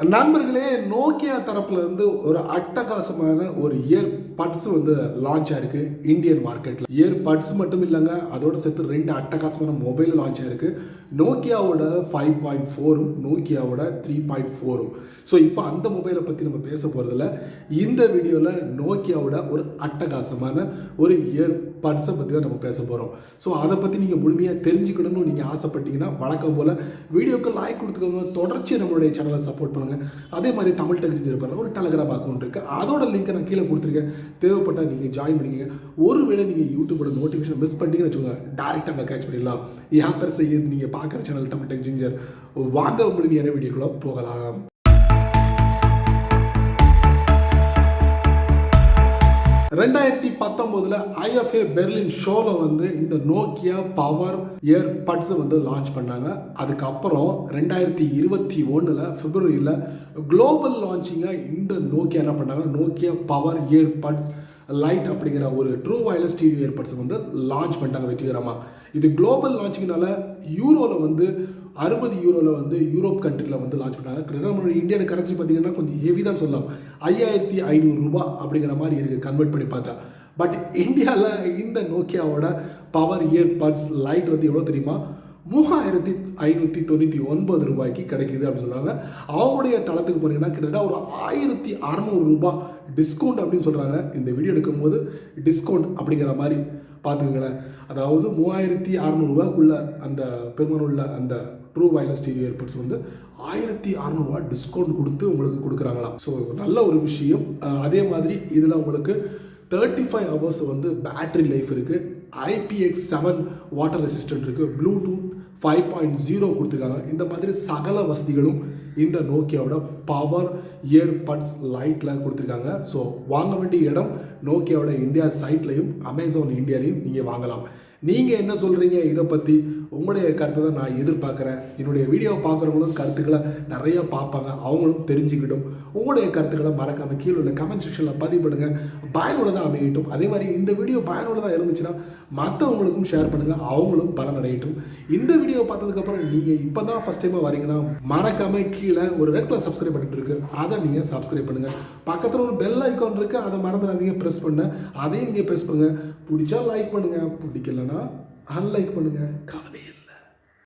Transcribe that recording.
நண்பர்களே, நோக்கியா தரப்புல இருந்து ஒரு அட்டகாசமான ஒரு இயர் பட்ஸ் வந்து லான்ச் ஆயிருக்கு இந்தியன் மார்க்கெட்ல. இயர் பட்ஸ் மட்டும் இல்லைங்க, அதோட சேர்த்து ரெண்டு அட்டகாசமான மொபைல் லான்ச் ஆயிருக்கு. நோக்கியாவோட 5.4ம் நோக்கியாவோட 3.4ம். ஸோ இப்போ அந்த மொபைலை பற்றி நம்ம பேச போகிறதில்ல. இந்த வீடியோவில் நோக்கியாவோட ஒரு அட்டகாசமான ஒரு இயர் பட்ஸை பற்றி தான் நம்ம பேச போகிறோம். ஸோ அதை பற்றி நீங்கள் முழுமையாக தெரிஞ்சுக்கணும்னு நீங்கள் ஆசைப்பட்டீங்கன்னா வழக்கம் போல் வீடியோக்கு லைக் கொடுத்துக்கோங்க. தொடர்ச்சி நம்மளுடைய சேனலை சப்போர்ட் பண்ணுங்கள். அதே மாதிரி தமிழ் டெக் செஞ்சிருப்பாங்க ஒரு டெலகிராம் அக்கௌண்ட் இருக்குது, அதோட லிங்க்கை நான் கீழே கொடுத்துருக்கேன். தேவைப்பட்டால் நீங்கள் ஜாயின் பண்ணிக்கங்க. ஒருவேளை நீங்கள் யூடியூபோட நோட்டிஃபிகேஷன் மிஸ் பண்ணிட்டீங்கன்னு வச்சுக்கோங்க, டேரெக்டாக அங்கே கேட்ச் பண்ணிடலாம். என் பேர் செய்யுது நீங்கள் பார்க்குற சேனல் தமிழ் டெக் ஜிஞ்சர். வாங்க முழுமையான வீடியோக்குள்ளே போகலாம். ரெண்டாயிரத்தி 19 ஐஎஃப்ஏ பெர்லின் ஷோல வந்து இந்த நோக்கியா பவர் இயர் பட்ஸ் வந்து லான்ச் பண்ணாங்க. அதுக்கப்புறம் 2021 பிப்ரவரியில் குளோபல் லான்ச்சிங்க இந்த நோக்கியா என்ன பண்ணாங்க, Nokia power earbuds lite அப்படிங்கிற ஒரு ட்ரூ வயர்லெஸ் ஸ்டீரியோ இயர்பட்ஸ் வந்து லான்ச் பண்ணிட்டாங்க வெற்றிகரமாக. இது குளோபல் லான்ச்சிங்னால யூரோவில் வந்து 60 யூரோவில் வந்து யூரோப் கண்ட்ரியில் வந்து லான்ச் பண்ணாங்க. நம்மளோட இந்தியன் கரன்சி பார்த்தீங்கன்னா கொஞ்சம் ஹெவி தான் சொல்லலாம். 5500 ரூபாய் அப்படிங்கிற மாதிரி இருக்குது கன்வெர்ட் பண்ணி பார்த்தா. பட் இந்தியாவில் இந்த நோக்கியாவோட பவர் இயர் பட்ஸ் லைட் வந்து எவ்வளோ தெரியுமா, 3599 ரூபாய்க்கு கிடைக்குது அப்படின்னு சொல்கிறாங்க. அவங்களுடைய தளத்துக்கு போனீங்கன்னா கிட்டத்தட்ட ஒரு 1600 ரூபாய் டிஸ்கவுண்ட் அப்படின்னு சொல்கிறாங்க. இந்த வீடியோ எடுக்கும்போது டிஸ்கவுண்ட் அப்படிங்கிற மாதிரி பார்த்துக்கங்களேன். அதாவது 3600 ரூபாய்க்குள்ள அந்த பெருமனுள்ள அந்த ட்ரூ வயர்லெஸ் ஸ்டீரியோ இயர்பட்ஸ் வந்து 1600 ரூபாய் டிஸ்கவுண்ட் கொடுத்து உங்களுக்கு கொடுக்குறாங்களாம். ஸோ நல்ல ஒரு விஷயம். அதே மாதிரி இதில் உங்களுக்கு 35 ஹவர்ஸ் வந்து பேட்டரி லைஃப் இருக்குது. IPX7 வாட்டர் ரெசிஸ்டன்ட் இருக்குது. ப்ளூடூத் 5.0 கொடுத்துருக்காங்க. இந்த மாதிரி சகல வசதிகளும் இந்த நோக்கியாவோட பவர் இயர் பட்ஸ் லைட்டில் கொடுத்துருக்காங்க. ஸோ வாங்க வேண்டிய இடம் நோக்கியாவோட இந்தியா சைட்லையும் அமேசான் இந்தியாலையும் நீங்கள் வாங்கலாம். நீங்கள் என்ன சொல்கிறீங்க இதை பற்றி? உங்களுடைய கருத்தை தான் நான் எதிர்பார்க்குறேன். என்னுடைய வீடியோவை பார்க்குறவங்களும் கருத்துக்களை நிறையா பார்ப்பாங்க, அவங்களும் தெரிஞ்சுக்கிட்டும். உங்களுடைய கருத்துக்களை மறக்காமல் கீழே உள்ள கமெண்ட் செக்ஷனில் பதிவு பண்ணுங்கள். பயனுள்ளதாக அமையட்டும். அதே மாதிரி இந்த வீடியோ பயனுள்ளதாக இருந்துச்சுன்னா மற்றவங்களுக்கும் ஷேர் பண்ணுங்கள், அவங்களும் பலனடையட்டும். இந்த வீடியோ பார்த்ததுக்கப்புறம் நீங்கள் இப்போ தான் ஃபஸ்ட் டைமாக வரீங்கன்னா மறக்காமல் கீழே ஒரு ரெட் கலர் சப்ஸ்கிரைப் பண்ணிட்டு இருக்குது, அதை நீங்கள் சப்ஸ்கிரைப் பண்ணுங்கள். பக்கத்தில் ஒரு பெல் ஐக்கான் இருக்குது, அதை மறந்துடாதீங்க ப்ரெஸ் பண்ண. அதையும் நீங்கள் ப்ரெஸ் பண்ணுங்கள். பிடிச்சா லைக் பண்ணுங்கள், பிடிக்கலன்னா அன்லைக் பண்ணுங்கள், கவலை.